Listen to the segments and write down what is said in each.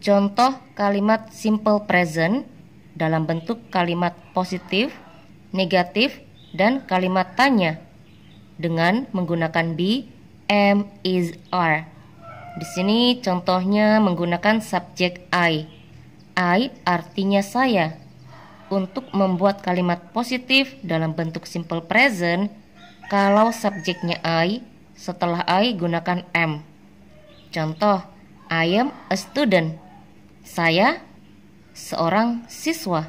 Contoh kalimat simple present dalam bentuk kalimat positif, negatif, dan kalimat tanya dengan menggunakan be, am, is, are. Di sini contohnya menggunakan subjek I. I artinya saya. Untuk membuat kalimat positif dalam bentuk simple present, kalau subjeknya I, setelah I gunakan am. Contoh, I am a student. Saya seorang siswa.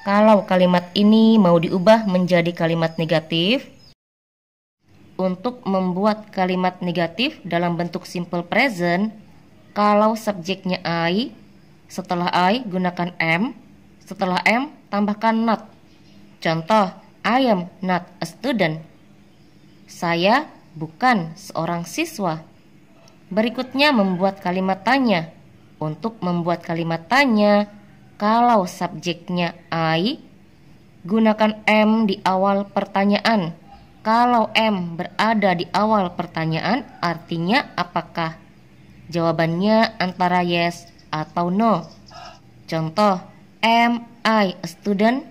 Kalau kalimat ini mau diubah menjadi kalimat negatif, untuk membuat kalimat negatif dalam bentuk simple present, kalau subjeknya I, setelah I gunakan am, setelah am tambahkan not. Contoh, I am not a student. Saya bukan seorang siswa. Berikutnya membuat kalimat tanya. Untuk membuat kalimat tanya, kalau subjeknya I, gunakan am di awal pertanyaan. Kalau am berada di awal pertanyaan, artinya apakah? Jawabannya antara yes atau no. Contoh, am I a student?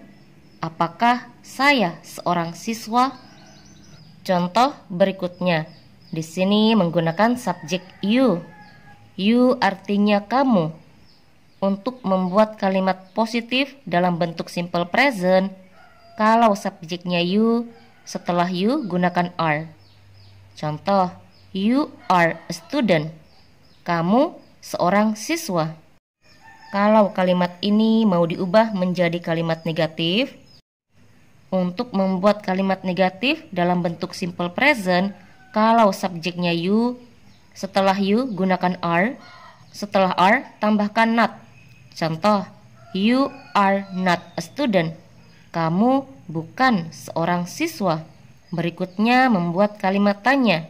Apakah saya seorang siswa? Contoh berikutnya. Di sini menggunakan subjek you. You artinya kamu. Untuk membuat kalimat positif dalam bentuk simple present, kalau subjeknya you, setelah you gunakan are. Contoh, you are a student. Kamu seorang siswa. Kalau kalimat ini mau diubah menjadi kalimat negatif, untuk membuat kalimat negatif dalam bentuk simple present, kalau subjeknya you, setelah you gunakan are, setelah are tambahkan not. Contoh, you are not a student. Kamu bukan seorang siswa. Berikutnya membuat kalimat tanya.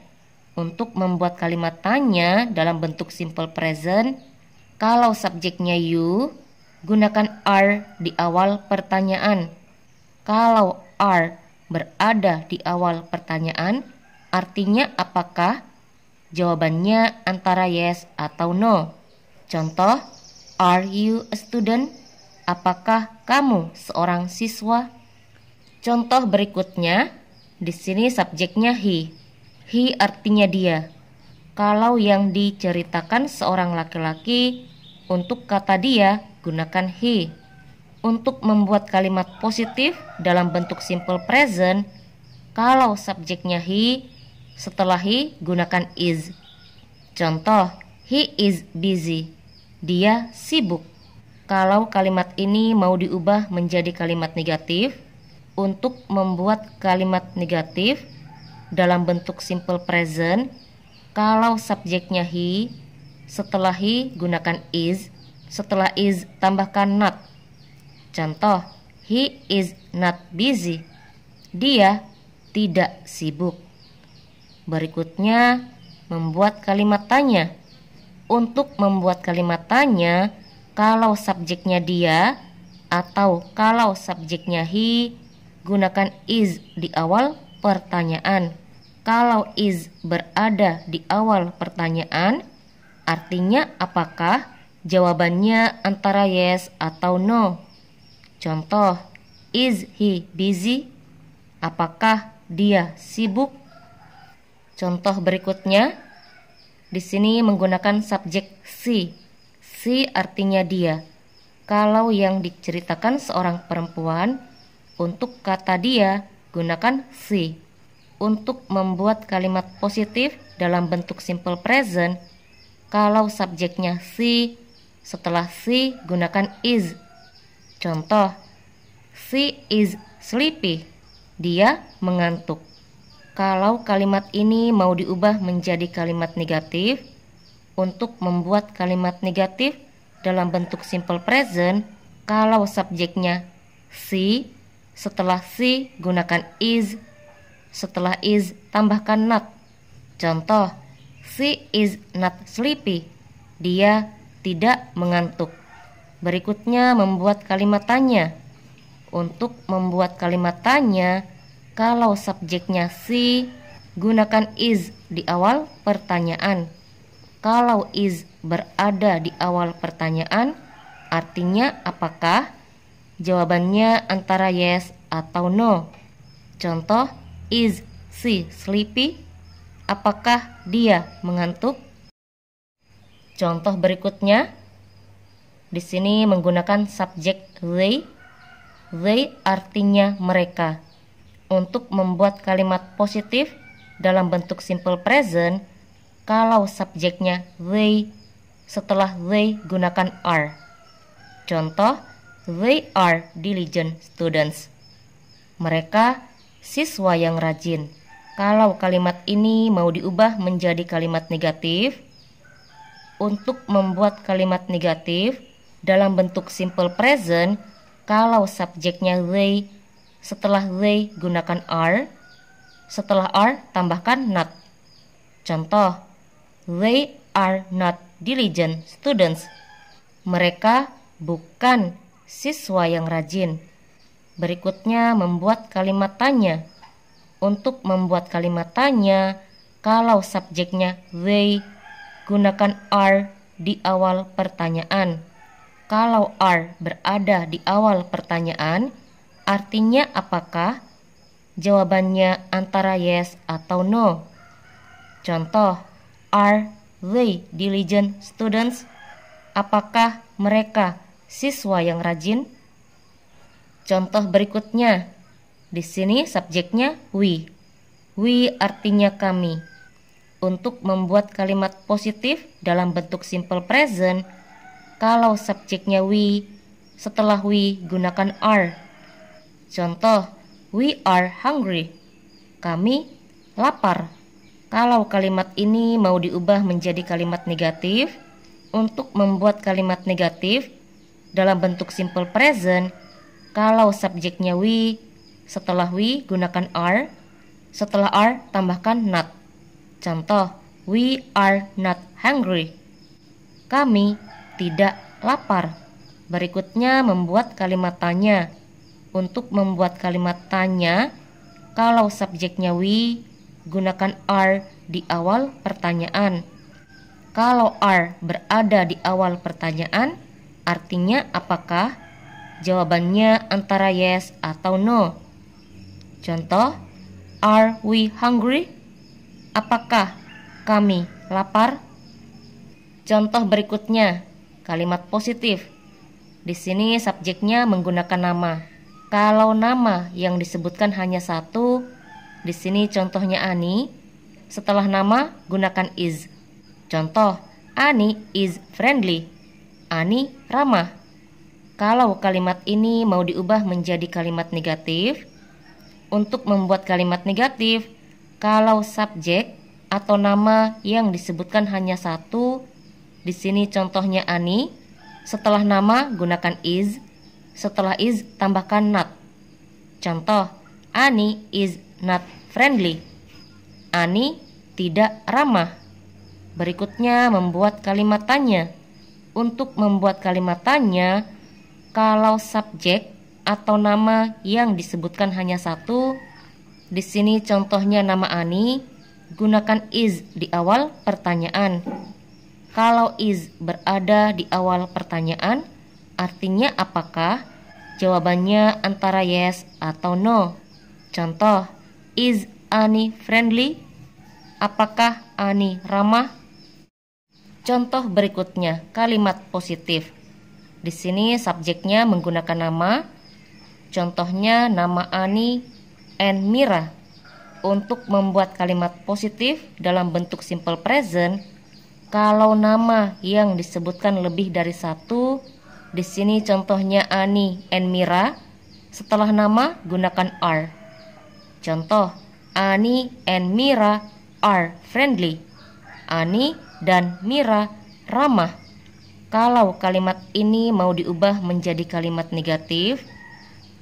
Untuk membuat kalimat tanya dalam bentuk simple present, kalau subjeknya you, gunakan are di awal pertanyaan. Kalau are berada di awal pertanyaan, artinya apakah? Jawabannya antara yes atau no. Contoh, are you a student? Apakah kamu seorang siswa? Contoh berikutnya, di sini subjeknya he. He artinya dia. Kalau yang diceritakan seorang laki-laki, untuk kata dia gunakan he. Untuk membuat kalimat positif dalam bentuk simple present, kalau subjeknya he, setelah he gunakan is. Contoh, he is busy. Dia sibuk. Kalau kalimat ini mau diubah menjadi kalimat negatif, untuk membuat kalimat negatif dalam bentuk simple present, kalau subjeknya he, setelah he gunakan is, setelah is tambahkan not. Contoh, he is not busy. Dia tidak sibuk. Berikutnya, membuat kalimat tanya. Untuk membuat kalimat tanya, kalau subjeknya dia atau kalau subjeknya he, gunakan is di awal pertanyaan. Kalau is berada di awal pertanyaan, artinya apakah? Jawabannya antara yes atau no. Contoh, is he busy? Apakah dia sibuk? Contoh berikutnya, di sini menggunakan subjek she. She artinya dia. Kalau yang diceritakan seorang perempuan, untuk kata dia gunakan she. Untuk membuat kalimat positif dalam bentuk simple present, kalau subjeknya she, setelah she gunakan is. Contoh, she is sleepy. Dia mengantuk. Kalau kalimat ini mau diubah menjadi kalimat negatif, untuk membuat kalimat negatif dalam bentuk simple present, kalau subjeknya she, setelah she gunakan is, setelah is tambahkan not. Contoh, she is not sleepy. Dia tidak mengantuk. Berikutnya membuat kalimat tanya. Untuk membuat kalimat tanya, kalau subjeknya she, gunakan is di awal pertanyaan. Kalau is berada di awal pertanyaan, artinya apakah? Jawabannya antara yes atau no. Contoh, is she sleepy? Apakah dia mengantuk? Contoh berikutnya, di sini menggunakan subjek they. They artinya mereka. Untuk membuat kalimat positif dalam bentuk simple present, kalau subjeknya they, setelah they gunakan are. Contoh, they are diligent students. Mereka siswa yang rajin. Kalau kalimat ini mau diubah menjadi kalimat negatif, untuk membuat kalimat negatif dalam bentuk simple present, kalau subjeknya they, setelah they gunakan are, setelah are tambahkan not. Contoh, they are not diligent students. Mereka bukan siswa yang rajin. Berikutnya membuat kalimat tanya. Untuk membuat kalimat tanya, kalau subjeknya they, gunakan are di awal pertanyaan. Kalau are berada di awal pertanyaan, artinya apakah? Jawabannya antara yes atau no. Contoh, are they diligent students? Apakah mereka siswa yang rajin? Contoh berikutnya, di sini subjeknya we. We artinya kami. Untuk membuat kalimat positif dalam bentuk simple present, kalau subjeknya we, setelah we gunakan are. Contoh, we are hungry. Kami lapar. Kalau kalimat ini mau diubah menjadi kalimat negatif, untuk membuat kalimat negatif dalam bentuk simple present, kalau subjeknya we, setelah we gunakan are, setelah are tambahkan not. Contoh, we are not hungry. Kami tidak lapar. Berikutnya membuat kalimat tanya. Untuk membuat kalimat tanya, kalau subjeknya we, gunakan are di awal pertanyaan. Kalau are berada di awal pertanyaan, artinya apakah? Jawabannya antara yes atau no. Contoh, are we hungry? Apakah kami lapar? Contoh berikutnya, kalimat positif. Di sini subjeknya menggunakan nama. Kalau nama yang disebutkan hanya satu, di sini contohnya Ani. Setelah nama gunakan is. Contoh, Ani is friendly. Ani ramah. Kalau kalimat ini mau diubah menjadi kalimat negatif, untuk membuat kalimat negatif, kalau subjek atau nama yang disebutkan hanya satu, di sini contohnya Ani. Setelah nama gunakan is. Setelah is tambahkan not. Contoh, Ani is not friendly. Ani tidak ramah. Berikutnya membuat kalimat tanya. Untuk membuat kalimat tanya, kalau subjek atau nama yang disebutkan hanya satu, di sini contohnya nama Ani, gunakan is di awal pertanyaan. Kalau is berada di awal pertanyaan, artinya apakah? Jawabannya antara yes atau no. Contoh, is Ani friendly? Apakah Ani ramah? Contoh berikutnya, kalimat positif. Di sini subjeknya menggunakan nama. Contohnya nama Ani and Mira. Untuk membuat kalimat positif dalam bentuk simple present, kalau nama yang disebutkan lebih dari satu, di sini contohnya Ani and Mira. Setelah nama gunakan are. Contoh, Ani and Mira are friendly. Ani dan Mira ramah. Kalau kalimat ini mau diubah menjadi kalimat negatif,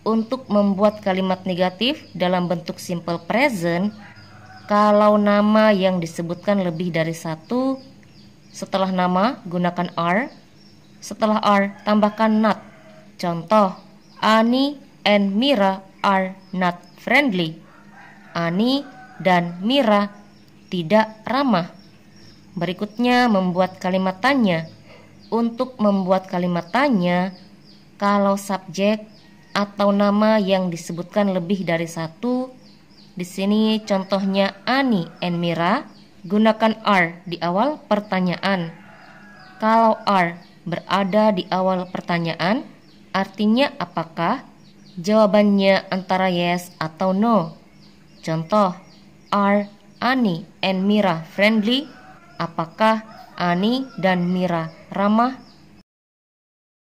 untuk membuat kalimat negatif dalam bentuk simple present, kalau nama yang disebutkan lebih dari satu, setelah nama gunakan are, setelah are tambahkan not. Contoh, Ani and Mira are not friendly. Ani dan Mira tidak ramah. Berikutnya membuat kalimat tanya. Untuk membuat kalimat tanya, kalau subjek atau nama yang disebutkan lebih dari satu, di sini contohnya Ani and Mira, gunakan are di awal pertanyaan. Kalau are berada di awal pertanyaan, artinya apakah? Jawabannya antara yes atau no. Contoh, are Ani and Mira friendly? Apakah Ani dan Mira ramah?